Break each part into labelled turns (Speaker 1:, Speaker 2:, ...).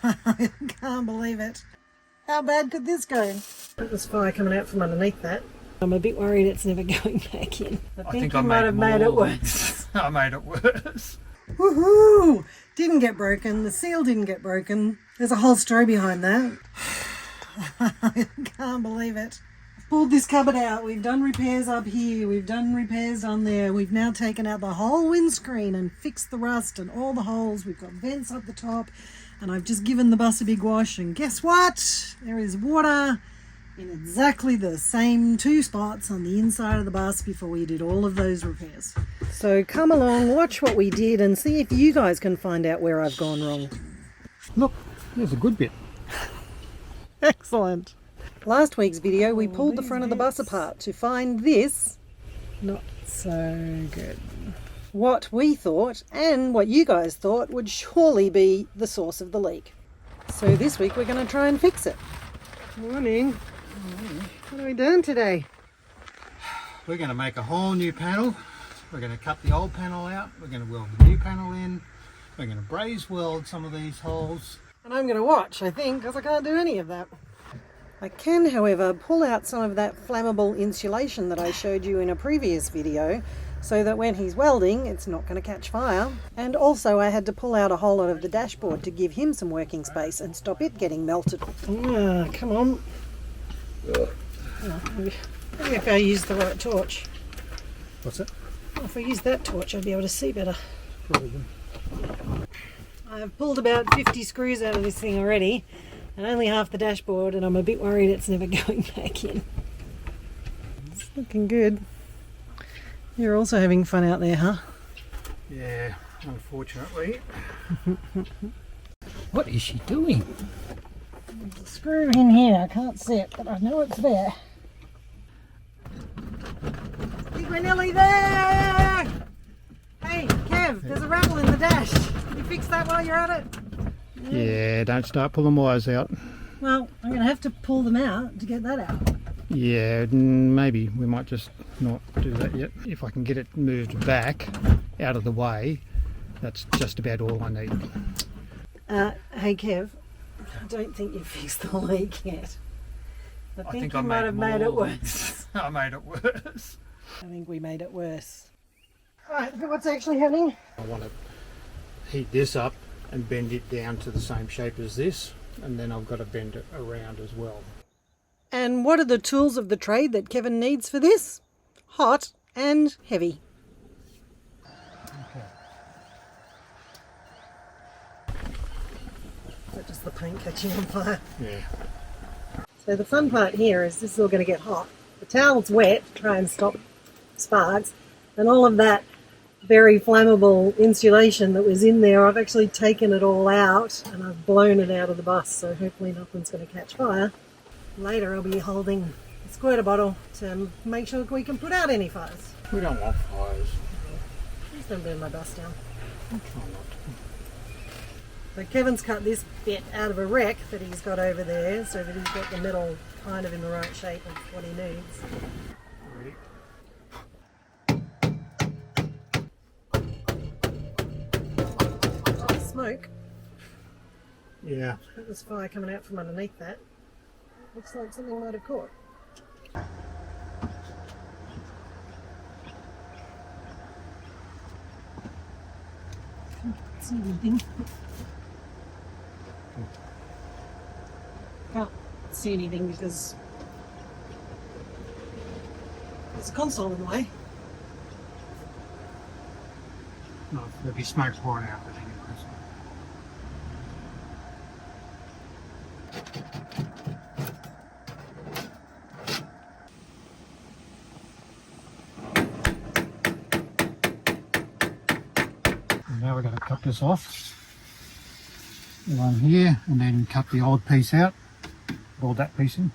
Speaker 1: I can't believe it. How bad could this go? There's fire coming out from underneath that. I'm a bit worried it's never going back in. I think I might have made it worse.
Speaker 2: I made it worse.
Speaker 1: Woohoo! Didn't get broken. The seal didn't get broken. There's a whole story behind that. I can't believe it. Pulled this cupboard out. We've done repairs up here. We've done repairs on there. We've now taken out the whole windscreen and fixed the rust and all the holes. We've got vents up the top. And I've just given the bus a big wash. And guess what? There is water in exactly the same two spots on the inside of the bus before we did all of those repairs. So come along, watch what we did and see if you guys can find out where I've gone wrong.
Speaker 2: Look, there's a good bit.
Speaker 1: Excellent. Last week's video we pulled the front of the bus apart to find this. Not so good. What we thought and what you guys thought would surely be the source of the leak. So this week we're going to try and fix it. Morning. What are we doing today?
Speaker 2: We're going to make a whole new panel. We're going to cut the old panel out. We're going to weld the new panel in. We're going to braze weld some of these holes.
Speaker 1: And I'm going to watch, I think, because I can't do any of that. I can, however, pull out some of that flammable insulation that I showed you in a previous video so that when he's welding, it's not going to catch fire. And also I had to pull out a whole lot of the dashboard to give him some working space and stop it getting melted. Ah, come on. Oh, maybe if I use the right torch.
Speaker 2: What's that?
Speaker 1: Well, if I use that torch, I'd be able to see better.
Speaker 2: Probably.
Speaker 1: I've pulled about 50 screws out of this thing already, and only half the dashboard, and I'm a bit worried it's never going back in. It's looking good. You're also having fun out there, huh?
Speaker 2: Yeah, unfortunately. What is she doing?
Speaker 1: There's a screw in here. I can't see it, but I know it's there. I think we're nearly there! Hey, Kev, there's a rattle in the dash. Can you fix that while you're at it?
Speaker 2: Yeah, don't start pulling wires out.
Speaker 1: Well, I'm going to have to pull them out to get that out.
Speaker 2: Yeah, maybe we might just not do that yet. If I can get it moved back out of the way, that's just about all I need.
Speaker 1: Hey Kev, I don't think you've fixed the leak yet. I think you
Speaker 2: I
Speaker 1: might have made it worse.
Speaker 2: I made it worse.
Speaker 1: I think we made it worse. Alright, so what's actually happening?
Speaker 2: I want to heat this up and bend it down to the same shape as this, and then I've got to bend it around as well.
Speaker 1: And what are the tools of the trade that Kevin needs for this? Hot and heavy.
Speaker 2: Okay.
Speaker 1: Is that just the paint catching on fire?
Speaker 2: Yeah.
Speaker 1: So the fun part here is this is all going to get hot. The towel's wet to try and stop sparks, and all of that very flammable insulation that was in there, I've actually taken it all out and I've blown it out of the bus, so hopefully nothing's going to catch fire. Later I'll be holding a squirter bottle to make sure we can put out any fires.
Speaker 2: We don't want fires.
Speaker 1: Please don't burn my bus down.
Speaker 2: I'll try not
Speaker 1: So Kevin's cut this bit out of a wreck that he's got over there so that he's got the metal kind of in the right shape of what he needs.
Speaker 2: Ready?
Speaker 1: Smoke.
Speaker 2: Yeah.
Speaker 1: There's fire coming out from underneath that. Looks like something might have caught. Can't see anything. Can't see anything because there's a console in the way.
Speaker 2: No, there'll be smoke pouring out, but anyways. Now we're going to cut this off, one here, and then cut the old piece out, weld that piece in.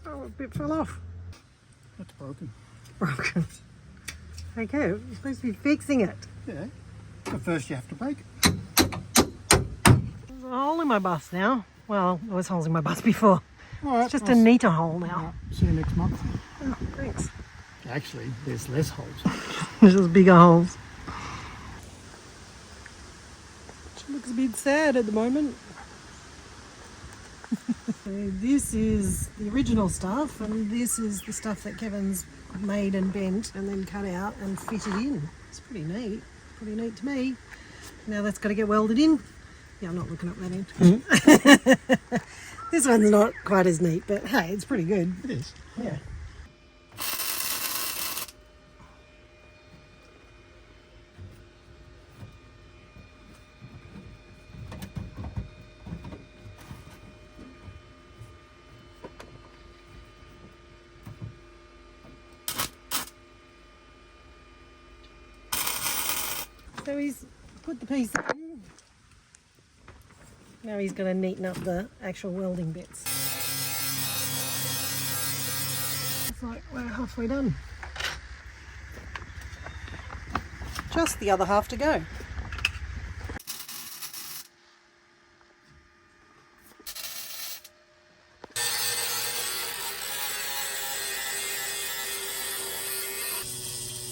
Speaker 1: Oh, a bit fell off.
Speaker 2: That's broken.
Speaker 1: Broken. Okay, you're supposed to be fixing it.
Speaker 2: Yeah, but first you have to break it.
Speaker 1: There's a a hole in my bus now. Well, there was holes in my bus before.
Speaker 2: All right,
Speaker 1: It's just a neater hole now.
Speaker 2: all right, see you next month.
Speaker 1: Oh, thanks.
Speaker 2: Actually, there's less holes.
Speaker 1: There's just bigger holes. She looks a bit sad at the moment. So this is the original stuff, and this is the stuff that Kevin's made and bent and then cut out and fitted in. It's pretty neat. Pretty neat to me. Now that's got to get welded in. Yeah, I'm not looking up that end. This one's not quite as neat, but hey, it's pretty good.
Speaker 2: It is.
Speaker 1: Yeah. So he's put the piece in. Now he's going to neaten up the actual welding bits. It's like we're halfway done. Just the other half to go.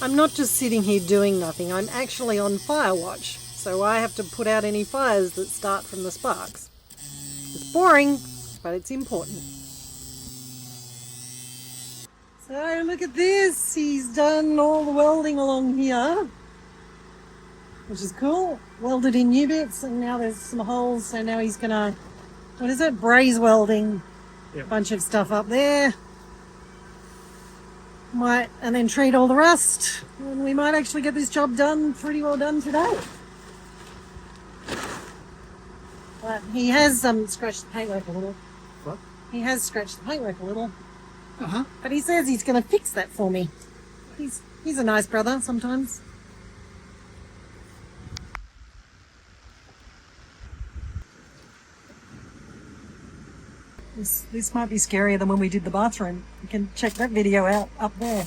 Speaker 1: I'm not just sitting here doing nothing, I'm actually on fire watch, so I have to put out any fires that start from the sparks. It's boring, but it's important. So look at this, he's done all the welding along here, which is cool. Welded in new bits, and now there's some holes, so now he's gonna, what is it, braze welding a bunch of stuff up there. And then treat all the rust, and we might actually get this job done, pretty well done today. But he has scratched the paintwork a little.
Speaker 2: What?
Speaker 1: He has scratched the paintwork a little.
Speaker 2: Uh-huh.
Speaker 1: But he says he's going to fix that for me. He's a nice brother sometimes. This might be scarier than when we did the bathroom. You can check that video out up there.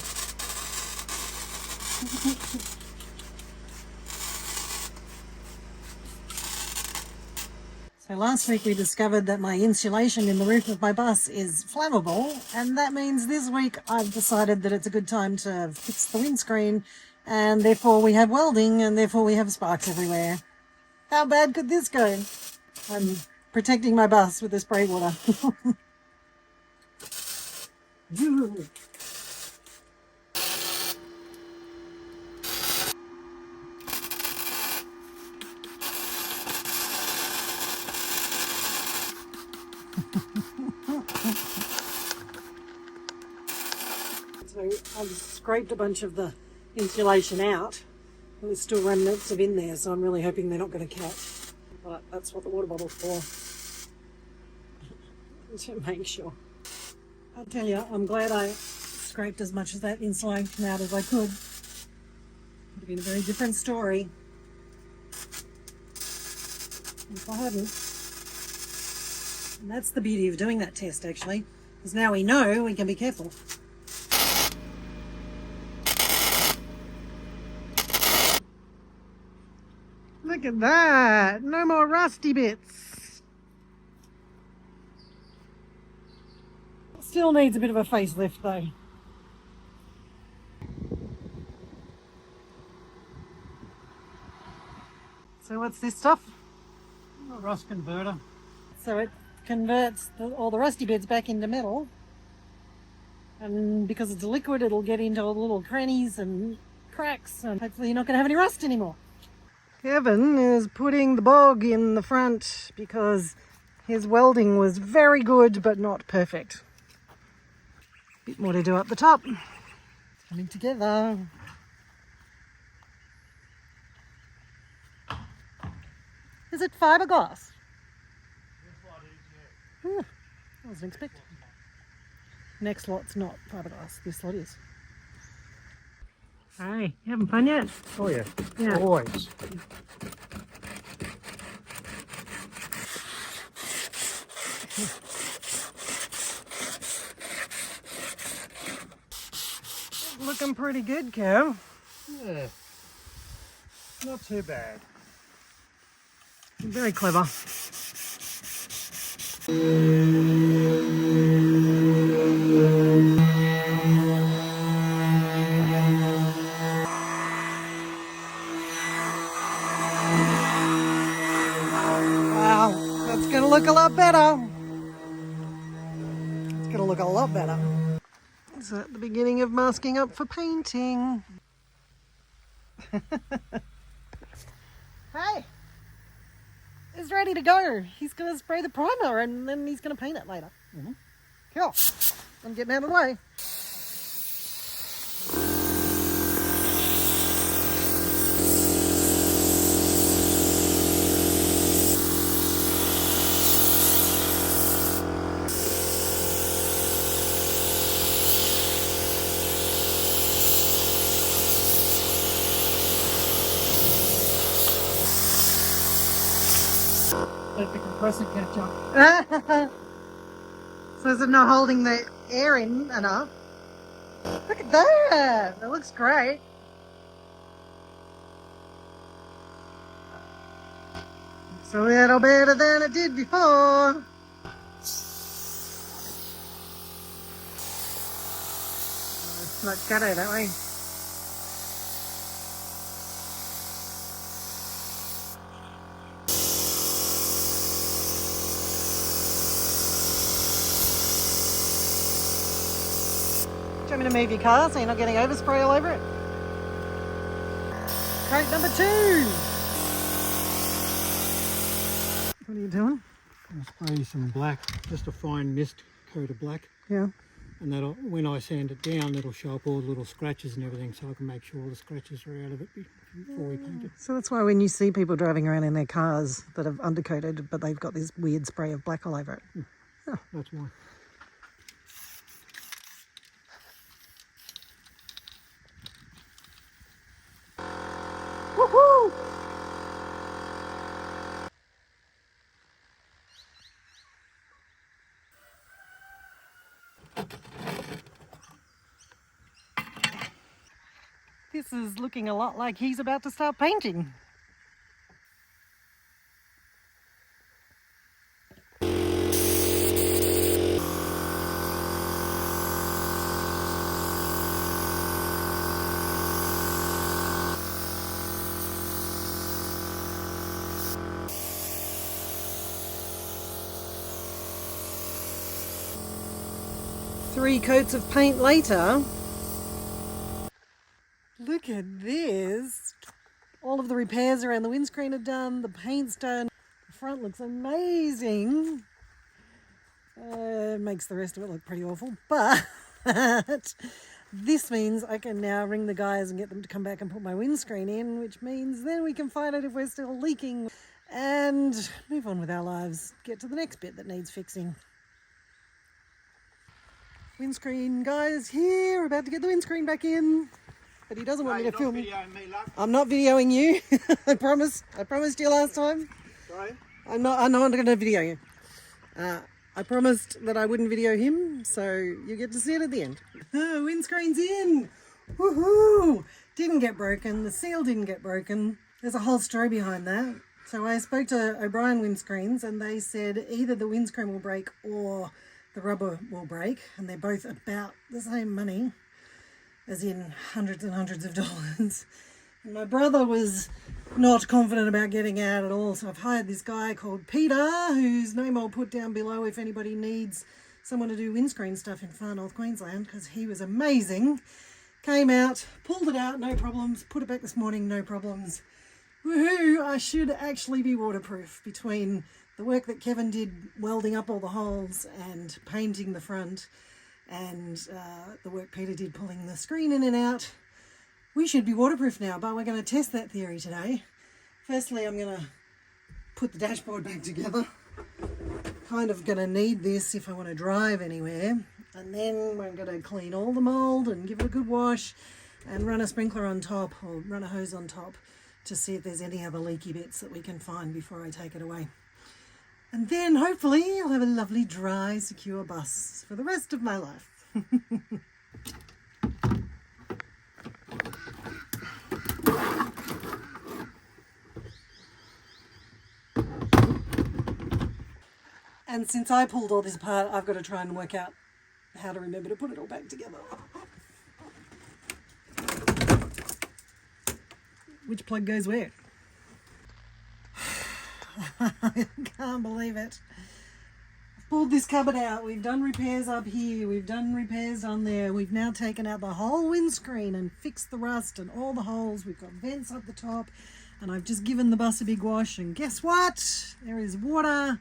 Speaker 1: So last week we discovered that my insulation in the roof of my bus is flammable, and that means this week I've decided that it's a good time to fix the windscreen, and therefore we have welding, and therefore we have sparks everywhere. How bad could this go? I'm protecting my bus with the spray water. So I've scraped a bunch of the insulation out. There's still remnants of in there, so I'm really hoping they're not going to catch. But that's what the water bottle's for. To make sure. I'll tell you, I'm glad I scraped as much of that insulation out as I could. Would have been a very different story if I hadn't. And that's the beauty of doing that test, actually, because now we know we can be careful. Look at that! No more rusty bits. Still needs a bit of a facelift though. So what's this stuff?
Speaker 2: A rust converter.
Speaker 1: So it converts all the rusty bits back into metal, and because it's a liquid it'll get into all the little crannies and cracks, and hopefully you're not going to have any rust anymore. Kevin is putting the bog in the front because his welding was very good but not perfect. Bit more to do up the top. It's coming together. Is it fiberglass? I wasn't expecting. Next lot's not fiberglass. This lot is. Hey, you having fun yet?
Speaker 2: Oh yeah,
Speaker 1: Yeah.
Speaker 2: always.
Speaker 1: Looking pretty good, Kev.
Speaker 2: Yeah, not too bad.
Speaker 1: Very clever. Wow, that's gonna look a lot better. It's gonna look a lot better. Is that the beginning of masking up for painting? Hey, he's ready to go. He's gonna spray the primer and then he's gonna paint it later. Cool. I'm getting out of the way.
Speaker 2: Let the compressor catch up.
Speaker 1: So is it not holding the air in enough? Look at that! That looks great. It's a little better than it did before. It's much better that way. Do you want me to move your car so you're not getting overspray all over it? Crate number 2. What are you doing?
Speaker 2: I'll spray some black, just a fine mist coat of black.
Speaker 1: Yeah.
Speaker 2: And that'll, when I sand it down, it'll show up all the little scratches and everything, so I can make sure all the scratches are out of it before we paint it.
Speaker 1: So that's why when you see people driving around in their cars that have undercoated, but they've got this weird spray of black all over it.
Speaker 2: Oh. That's why.
Speaker 1: Woohoo! This is looking a lot like he's about to start painting. Three coats of paint later. Look at this. All of the repairs around the windscreen are done. The paint's done. The front looks amazing. It makes the rest of it look pretty awful. But this means I can now ring the guys and get them to come back and put my windscreen in, which means then we can find out if we're still leaking and move on with our lives. Get to the next bit that needs fixing. Windscreen guys here, we're about to get the windscreen back in, but he doesn't want me to film. I'm not videoing you. I promised you last time.
Speaker 2: Sorry?
Speaker 1: I'm not going to video you. I promised that I wouldn't video him, so you get to see it at the end. Windscreen's in. Woohoo! Didn't get broken. The seal didn't get broken. There's a whole story behind that. So I spoke to O'Brien Windscreens and they said either the windscreen will break or the rubber will break, and they're both about the same money, as in hundreds and hundreds of dollars. And my brother was not confident about getting out at all, so I've hired this guy called Peter, whose name I'll put down below if anybody needs someone to do windscreen stuff in far north Queensland, because he was amazing. Came out, pulled it out, no problems, put it back this morning, no problems. Woohoo! I should actually be waterproof between the work that Kevin did welding up all the holes and painting the front and the work Peter did pulling the screen in and out. We should be waterproof now, but we're going to test that theory today. Firstly, I'm going to put the dashboard back together. Kind of going to need this if I want to drive anywhere. And then we're going to clean all the mould and give it a good wash and run a sprinkler on top or run a hose on top to see if there's any other leaky bits that we can find before I take it away. And then hopefully I'll have a lovely, dry, secure bus for the rest of my life. And since I pulled all this apart, I've got to try and work out how to remember to put it all back together. Which plug goes where? I can't believe it. I've pulled this cupboard out. We've done repairs up here. We've done repairs on there. We've now taken out the whole windscreen and fixed the rust and all the holes. We've got vents up the top. And I've just given the bus a big wash. And guess what? There is water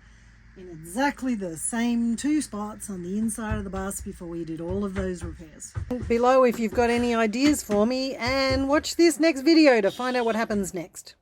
Speaker 1: in exactly the same 2 spots on the inside of the bus before we did all of those repairs. Below if you've got any ideas for me, and watch this next video to find out what happens next.